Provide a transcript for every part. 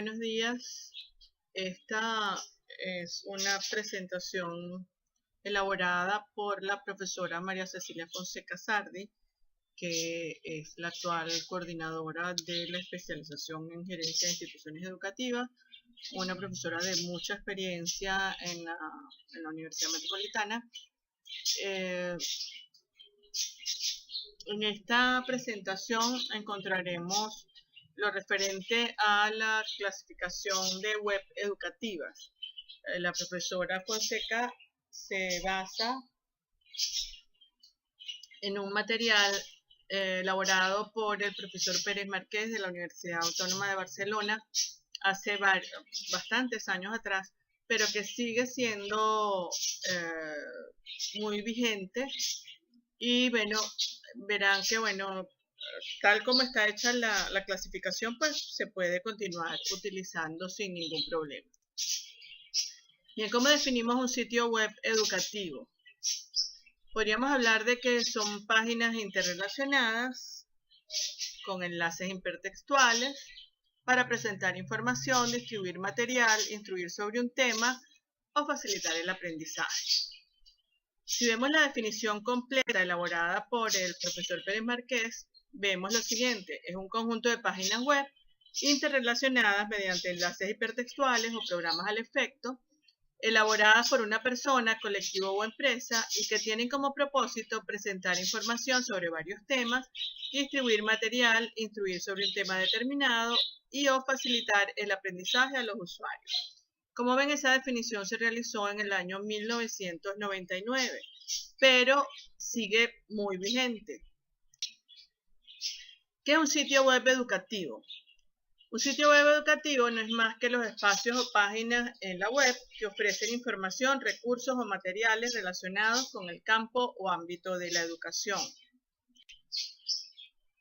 buenos días. Esta es una presentación elaborada por la profesora María Cecilia Fonseca Sardi, que es la actual coordinadora de la especialización en gerencia de instituciones educativas, una profesora de mucha experiencia en la Universidad Metropolitana. En esta presentación encontraremos lo referente a la clasificación de web educativas. La profesora Fonseca se basa en un material elaborado por el profesor Pérez Márquez de la Universidad Autónoma de Barcelona hace bastantes años atrás, pero que sigue siendo muy vigente. Y bueno, verán que tal como está hecha la clasificación, pues se puede continuar utilizando sin ningún problema. Bien, ¿cómo definimos un sitio web educativo? Podríamos hablar de que son páginas interrelacionadas con enlaces hipertextuales para presentar información, distribuir material, instruir sobre un tema o facilitar el aprendizaje. Si vemos la definición completa elaborada por el profesor Pérez Márquez, vemos lo siguiente: es un conjunto de páginas web interrelacionadas mediante enlaces hipertextuales o programas al efecto, elaboradas por una persona, colectivo o empresa y que tienen como propósito presentar información sobre varios temas, distribuir material, instruir sobre un tema determinado y o facilitar el aprendizaje a los usuarios. Como ven, esa definición se realizó en el año 1999, pero sigue muy vigente. ¿Qué es un sitio web educativo? Un sitio web educativo no es más que los espacios o páginas en la web que ofrecen información, recursos o materiales relacionados con el campo o ámbito de la educación.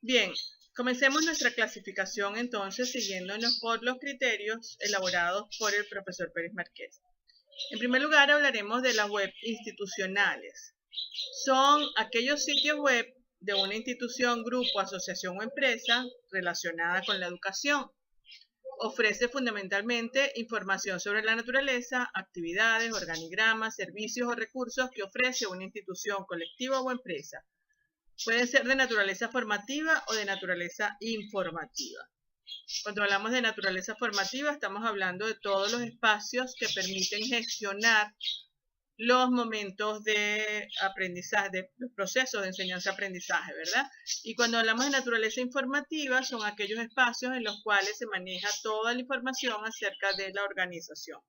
Bien, comencemos nuestra clasificación entonces siguiéndonos por los criterios elaborados por el profesor Pérez Márquez. En primer lugar, hablaremos de las web institucionales. Son aquellos sitios web de una institución, grupo, asociación o empresa relacionada con la educación. Ofrece fundamentalmente información sobre la naturaleza, actividades, organigramas, servicios o recursos que ofrece una institución, colectivo o empresa. Pueden ser de naturaleza formativa o de naturaleza informativa. Cuando hablamos de naturaleza formativa, estamos hablando de todos los espacios que permiten gestionar los momentos de aprendizaje, de los procesos de enseñanza-aprendizaje, ¿verdad? Y cuando hablamos de naturaleza informativa, son aquellos espacios en los cuales se maneja toda la información acerca de la organización.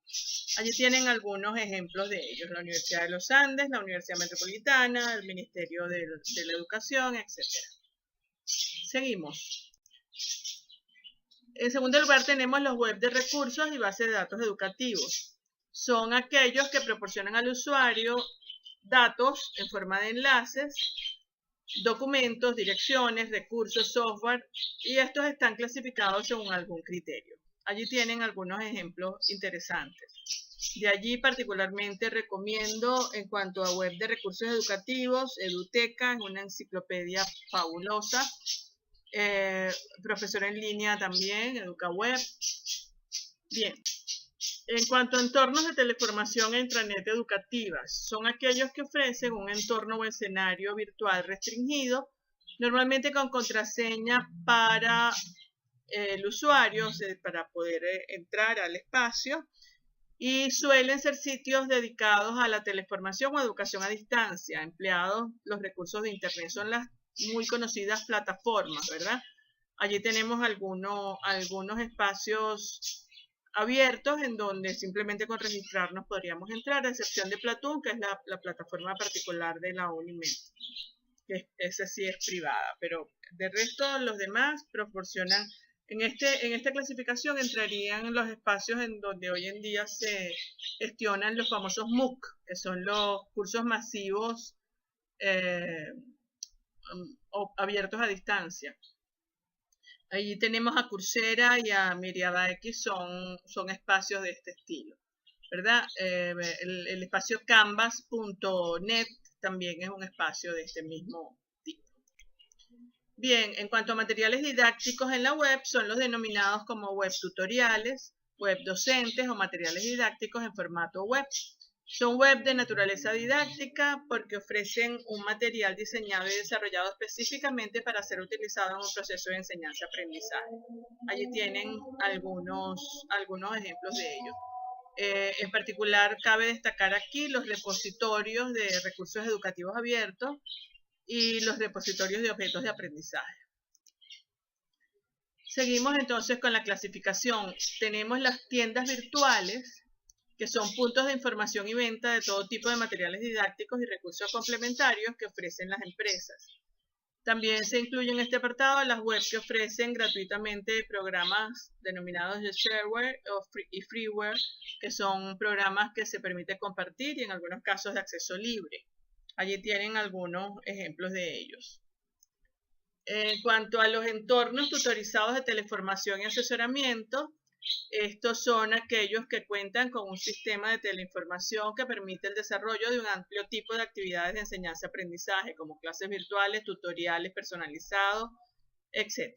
Allí tienen algunos ejemplos de ellos: la Universidad de los Andes, la Universidad Metropolitana, el Ministerio de la Educación, etc. Seguimos. En segundo lugar, tenemos los web de recursos y bases de datos educativos. Son aquellos que proporcionan al usuario datos en forma de enlaces, documentos, direcciones, recursos, software, y estos están clasificados según algún criterio. Allí tienen algunos ejemplos interesantes. De allí particularmente recomiendo, en cuanto a web de recursos educativos, Eduteca, es una enciclopedia fabulosa. Profesor en línea también, EducaWeb. Bien. En cuanto a entornos de teleformación e intranet educativas, son aquellos que ofrecen un entorno o escenario virtual restringido, normalmente con contraseña para el usuario, para poder entrar al espacio, y suelen ser sitios dedicados a la teleformación o educación a distancia. Empleados los recursos de internet son las muy conocidas plataformas, ¿verdad? Allí tenemos algunos espacios abiertos en donde simplemente con registrarnos podríamos entrar, a excepción de Platoon, que es la plataforma particular de la UNIMED, que esa sí es privada, pero de resto los demás proporcionan. En esta clasificación entrarían los espacios en donde hoy en día se gestionan los famosos MOOC, que son los cursos masivos abiertos a distancia. Allí tenemos a Coursera y a MiriadaX, son espacios de este estilo, ¿verdad? El espacio canvas.net también es un espacio de este mismo tipo. Bien, en cuanto a materiales didácticos en la web, son los denominados como web tutoriales, web docentes o materiales didácticos en formato web. Son web de naturaleza didáctica porque ofrecen un material diseñado y desarrollado específicamente para ser utilizado en un proceso de enseñanza-aprendizaje. Allí tienen algunos ejemplos de ello. En particular, cabe destacar aquí los repositorios de recursos educativos abiertos y los repositorios de objetos de aprendizaje. Seguimos entonces con la clasificación. Tenemos las tiendas virtuales, que son puntos de información y venta de todo tipo de materiales didácticos y recursos complementarios que ofrecen las empresas. También se incluyen en este apartado las webs que ofrecen gratuitamente programas denominados de shareware y freeware, que son programas que se permite compartir y en algunos casos de acceso libre. Allí tienen algunos ejemplos de ellos. En cuanto a los entornos tutorizados de teleformación y asesoramiento, estos son aquellos que cuentan con un sistema de teleinformación que permite el desarrollo de un amplio tipo de actividades de enseñanza-aprendizaje, como clases virtuales, tutoriales personalizados, etc.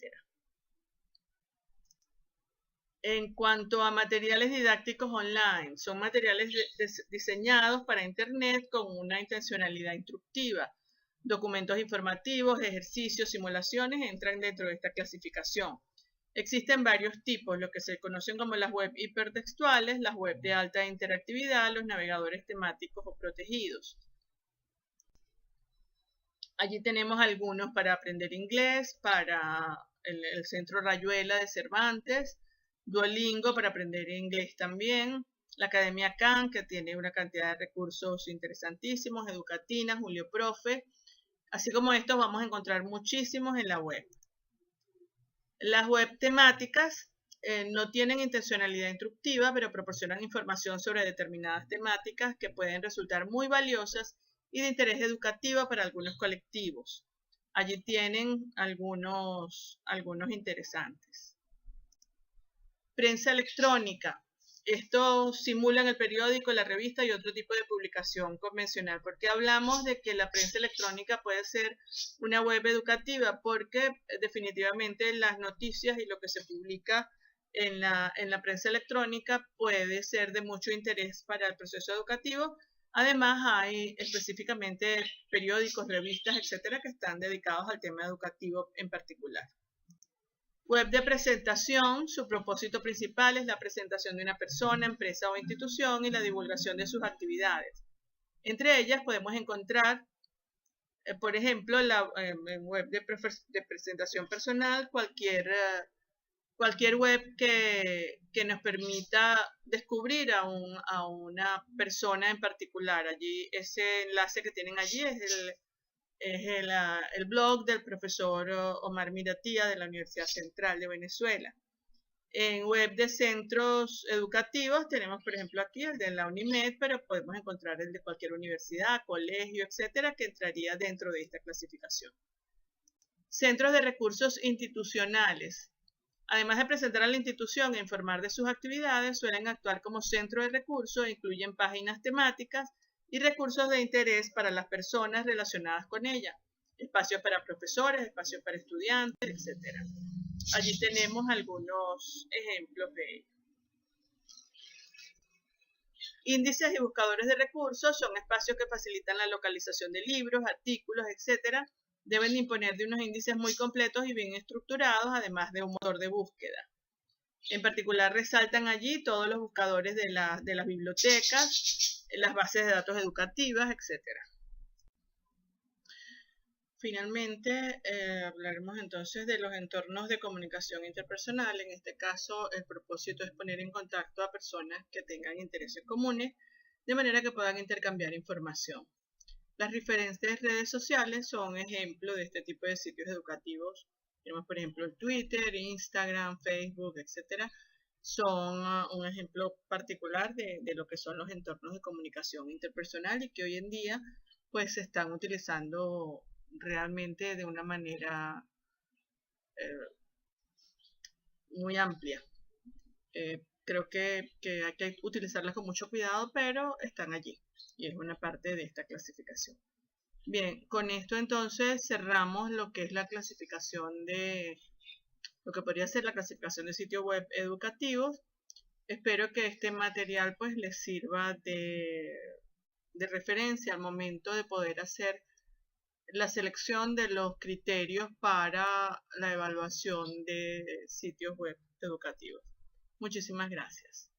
En cuanto a materiales didácticos online, son materiales diseñados para Internet con una intencionalidad instructiva. Documentos informativos, ejercicios, simulaciones entran dentro de esta clasificación. Existen varios tipos, lo que se conocen como las web hipertextuales, las web de alta interactividad, los navegadores temáticos o protegidos. Allí tenemos algunos para aprender inglés, para el Centro Rayuela de Cervantes, Duolingo para aprender inglés también, la Academia Khan, que tiene una cantidad de recursos interesantísimos, Educatina, Julio Profe. Así como estos vamos a encontrar muchísimos en la web. Las web temáticas no tienen intencionalidad instructiva, pero proporcionan información sobre determinadas temáticas que pueden resultar muy valiosas y de interés educativo para algunos colectivos. Allí tienen algunos interesantes. Prensa electrónica. Estos simulan el periódico, la revista y otro tipo de publicación convencional. ¿Por qué hablamos de que la prensa electrónica puede ser una web educativa? Porque definitivamente las noticias y lo que se publica en la prensa electrónica puede ser de mucho interés para el proceso educativo. Además, hay específicamente periódicos, revistas, etcétera, que están dedicados al tema educativo en particular. Web de presentación, su propósito principal es la presentación de una persona, empresa o institución y la divulgación de sus actividades. Entre ellas podemos encontrar, por ejemplo, la web de presentación personal, cualquier web que nos permita descubrir a una persona en particular. Allí, ese enlace que tienen allí es el blog del profesor Omar Miratía de la Universidad Central de Venezuela. En web de centros educativos tenemos, por ejemplo, aquí el de la UNIMED, pero podemos encontrar el de cualquier universidad, colegio, etcétera, que entraría dentro de esta clasificación. Centros de recursos institucionales. Además de presentar a la institución e informar de sus actividades, suelen actuar como centro de recursos e incluyen páginas temáticas y recursos de interés para las personas relacionadas con ella, espacios para profesores, espacios para estudiantes, etc. Allí tenemos algunos ejemplos de ello. Índices y buscadores de recursos son espacios que facilitan la localización de libros, artículos, etc. Deben disponer de unos índices muy completos y bien estructurados, además de un motor de búsqueda. En particular resaltan allí todos los buscadores de las bibliotecas, las bases de datos educativas, etc. Finalmente, hablaremos entonces de los entornos de comunicación interpersonal. En este caso, el propósito es poner en contacto a personas que tengan intereses comunes, de manera que puedan intercambiar información. Las diferentes redes sociales son ejemplos de este tipo de sitios educativos. Tenemos, por ejemplo, el Twitter, Instagram, Facebook, etc. Son un ejemplo particular de lo que son los entornos de comunicación interpersonal y que hoy en día pues se están utilizando realmente de una manera muy amplia. Creo que hay que utilizarlas con mucho cuidado, pero están allí y es una parte de esta clasificación. Bien, con esto entonces cerramos lo que es la clasificación de lo que podría ser la clasificación de sitios web educativos. Espero que este material pues les sirva de referencia al momento de poder hacer la selección de los criterios para la evaluación de sitios web educativos. Muchísimas gracias.